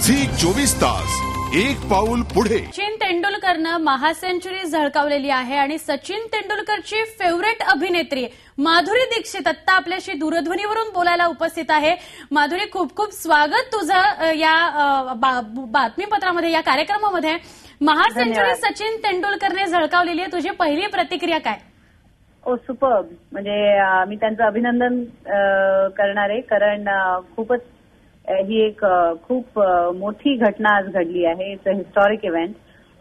Zee 24 तास एक पाऊल पुढे. सचिन तेंडुलकरनं महासेंचुरी झळकावलेली आहे आणि सचिन तेंडुलकरची फेवरेट अभिनेत्री माधुरी दीक्षित आता आपल्याशी दूरध्वनीवरून बोलायला उपस्थित आहे. माधुरी, खूप खूप स्वागत तुझं या बातमीपत्रामध्ये, या कार्यक्रमामध्ये. महासेंचुरी सचिन तेंडुलकरने झळकावलेली आहे, तुझी पहिली प्रतिक्रिया काय? सुपर्ब. म्हणजे मी त्यांचं अभिनंदन करणार आहे, कारण खूपच ही एक खूप मोठी घटना आज घडली आहे. It's a historic event.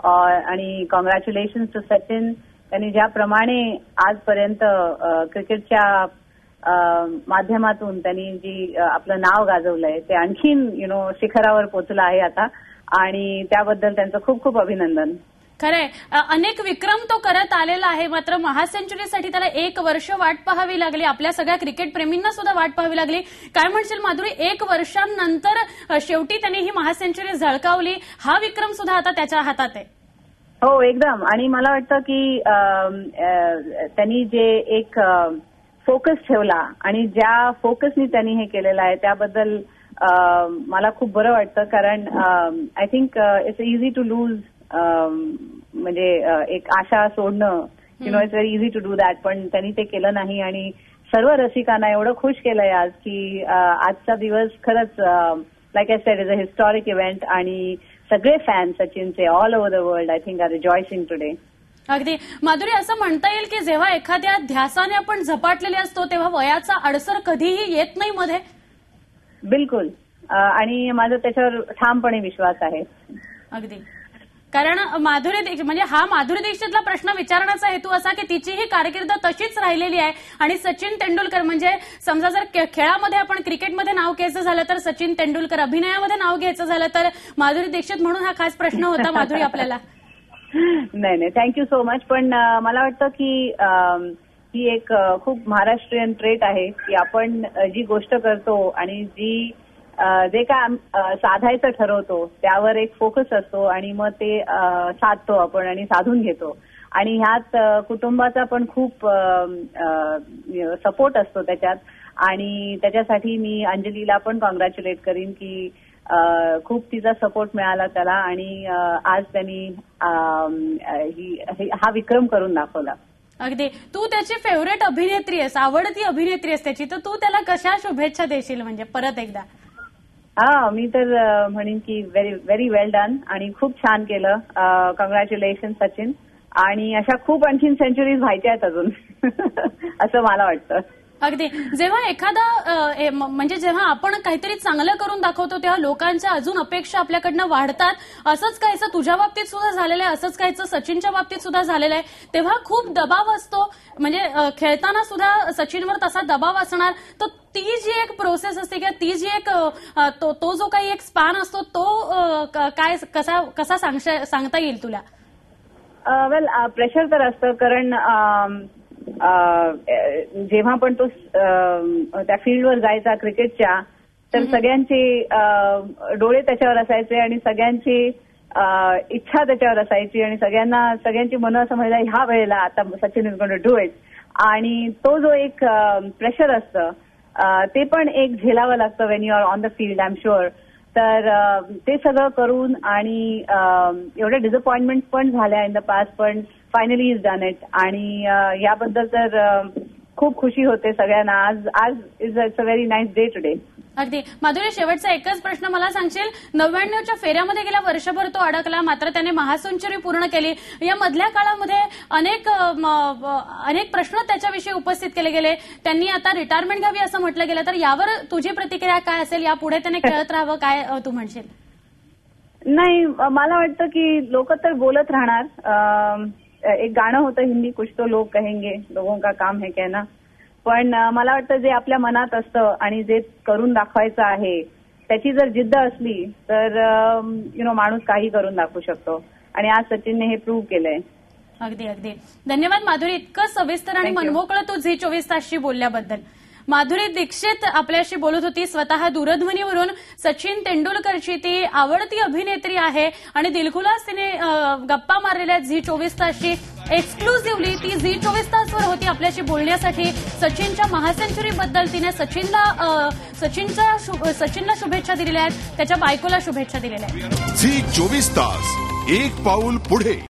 आणि कॉंग्रॅच्युलेशन्स टू सचिन. त्यांनी ज्याप्रमाणे आजपर्यंत क्रिकेटच्या माध्यमातून त्यांनी जी आपलं नाव गाजवलंय ते आणखीन शिखरावर पोहोचलं आहे आता, आणि त्याबद्दल त्यांचं खूप खूप अभिनंदन. खरंय, अनेक विक्रम तो करत आलेला आहे, मात्र महासेंचुरीसाठी त्याला 1 वर्ष वाट पाहावी लागली. आपल्या सगळ्या क्रिकेट प्रेमींना सुद्धा वाट पाहावी लागली. काय म्हणशील माधुरी, 1 वर्षांनंतर शेवटी त्यांनी ही महासेंचुरी झळकावली. हा विक्रम सुद्धा आता त्याच्या हातात आहे. हो, एकदम. आणि मला वाटतं की त्यांनी जे एक फोकस ठेवला आणि ज्या फोकसनी त्यांनी हे केलेलं आहे त्याबद्दल मला खूप बरं वाटतं. कारण I think it's easy to lose. म्हणजे एक आशा सोडणं, it's very easy to do that. पण त्यांनी ते केलं नाही आणि सर्व रसिकांना एवढं खुश केलंय आज की आजचा दिवस खरंच like I said is a historic event. आणि सगळे फॅन सचिनचे all over the world I think are rejoicing today. अगदी. माधुरी, असं म्हणता येईल की जेव्हा एखाद्या ध्यासाने आपण झपाटलेले असतो तेव्हा वयाचा अडसर कधीही येत नाही मध्ये. बिलकुल. आणि माझा त्याच्यावर ठामपणे विश्वास आहे. अगदी. कारण माधुरी दीक्षितला प्रश्न विचारण्याचा हेतू असा की तिचीही कारकीर्द तशीच राहिलेली आहे. आणि सचिन तेंडुलकर म्हणजे समजा जर खेळामध्ये आपण क्रिकेटमध्ये नाव घ्यायचं झालं तर सचिन तेंडुलकर, अभिनयामध्ये नाव घ्यायचं झालं तर माधुरी दीक्षित, म्हणून हा खास प्रश्न होता माधुरी आपल्याला. नाही, थँक्यू सो मच. पण मला वाटतं की ही एक खूप महाराष्ट्रीयन ट्रेट आहे की आपण जी गोष्ट करतो आणि जे काय साधायचं ठरवतो त्यावर एक फोकस असतो आणि मग ते साधतो आपण आणि साधून घेतो. आणि ह्यात कुटुंबाचा पण खूप सपोर्ट असतो त्याच्यात. आणि त्याच्यासाठी मी अंजलीला पण कॉंग्रॅच्युलेट करीन की खूप तिचा सपोर्ट मिळाला त्याला. आणि आज त्यांनी हा विक्रम करून दाखवला. अगदी. तू त्याची फेवरेट अभिनेत्री आहेस, आवडती अभिनेत्री आहेस त्याची, तर तू त्याला कशा शुभेच्छा देशील म्हणजे परत एकदा? मी तर म्हणेन की व्हेरी वेल डन आणि खूप छान केलं. कॉंग्रॅच्युलेशन सचिन. आणि अशा खूप आणखीन सेंचुरीज व्हायच्या आहेत अजून असं मला वाटतं. अगदी. जेव्हा आपण काहीतरी चांगलं करून दाखवतो तेव्हा लोकांच्या अजून अपेक्षा आपल्याकडनं वाढतात. असंच काहीचं तुझ्या बाबतीत सुद्धा झालेलं आहे, असंच काहीचं सचिनच्या बाबतीत सुद्धा झालेलं आहे. तेव्हा खूप दबाव असतो. म्हणजे खेळताना सुद्धा सचिनवर तसा दबाव असणार. तर ती जी एक प्रोसेस असते किंवा ती जी एक तो जो काही एक स्पॅन असतो तो काय कसा सांगता येईल तुला? वेल, प्रेशर तर असतं. कारण जेव्हा पण तो त्या फील्डवर जायचा क्रिकेटच्या, तर सगळ्यांचे डोळे त्याच्यावर असायचे आणि सगळ्यांची इच्छा त्याच्यावर असायची आणि सगळ्यांची मनं असं म्हणजे ह्या वेळेला आता Sachin is going to do it. आणि तो जो एक प्रेशर असतं ते पण एक झेलावं लागतं when you are on the field, I am sure. तर ते सगळं करून आणि एवढ्या डिसअपॉइंटमेंट पण झाल्या इन द पास्ट, पण फायनली इज डन इट. आणि याबद्दल तर खूप खुशी होते सगळ्यांना. आज it's a very nice day today. अगदी. माधुरी, शेवटचा एकच प्रश्न मला सांगशील, 99च्या फेऱ्यामध्ये गेल्या वर्षभर तो अडकला, मात्र त्याने महासेंचुरी पूर्ण केली. या मधल्या काळामध्ये अनेक प्रश्न त्याच्याविषयी उपस्थित केले गेले. त्यांनी आता रिटायरमेंट घ्यावी असं म्हटलं गेलं, तर यावर तुझी प्रतिक्रिया काय असेल? यापुढे त्याने खेळत राहावं, काय तू म्हणशील? नाही, मला वाटतं की लोक तर बोलत राहणार. एक गाणं होतं हिंदी, कुछ तो लोग कहेंगे, लोगों का काम है कहना. पण मला वाटतं जे आपल्या मनात असतं आणि जे करून दाखवायचं आहे त्याची जर जिद्द असली तर माणूस काही करून दाखवू शकतो. आणि आज सचिनने हे प्रूव्ह केलंय. अगदी. धन्यवाद माधुरी, इतकं सविस्तर आणि मनमोकळं तू झी 24 तासशी बोलल्याबद्दल. माधुरी दीक्षित आपल्याशी बोलत होती स्वतः दूरध्वनीवरून. सचिन तेंडुलकरची ती आवडती अभिनेत्री आहे आणि दिलखुलास तिने गप्पा मारलेल्या झी 24 तासशी. एक्सक्लुझिव्हली ती झी 24 तासवर होती आपल्याशी बोलण्यासाठी. सचिनच्या महासेंचुरीबद्दल तिने सचिनला शुभेच्छा दिलेल्या आहेत, त्याच्या बायकोला शुभेच्छा दिलेल्या आहेत. झी 24 तास, एक पाऊल पुढे.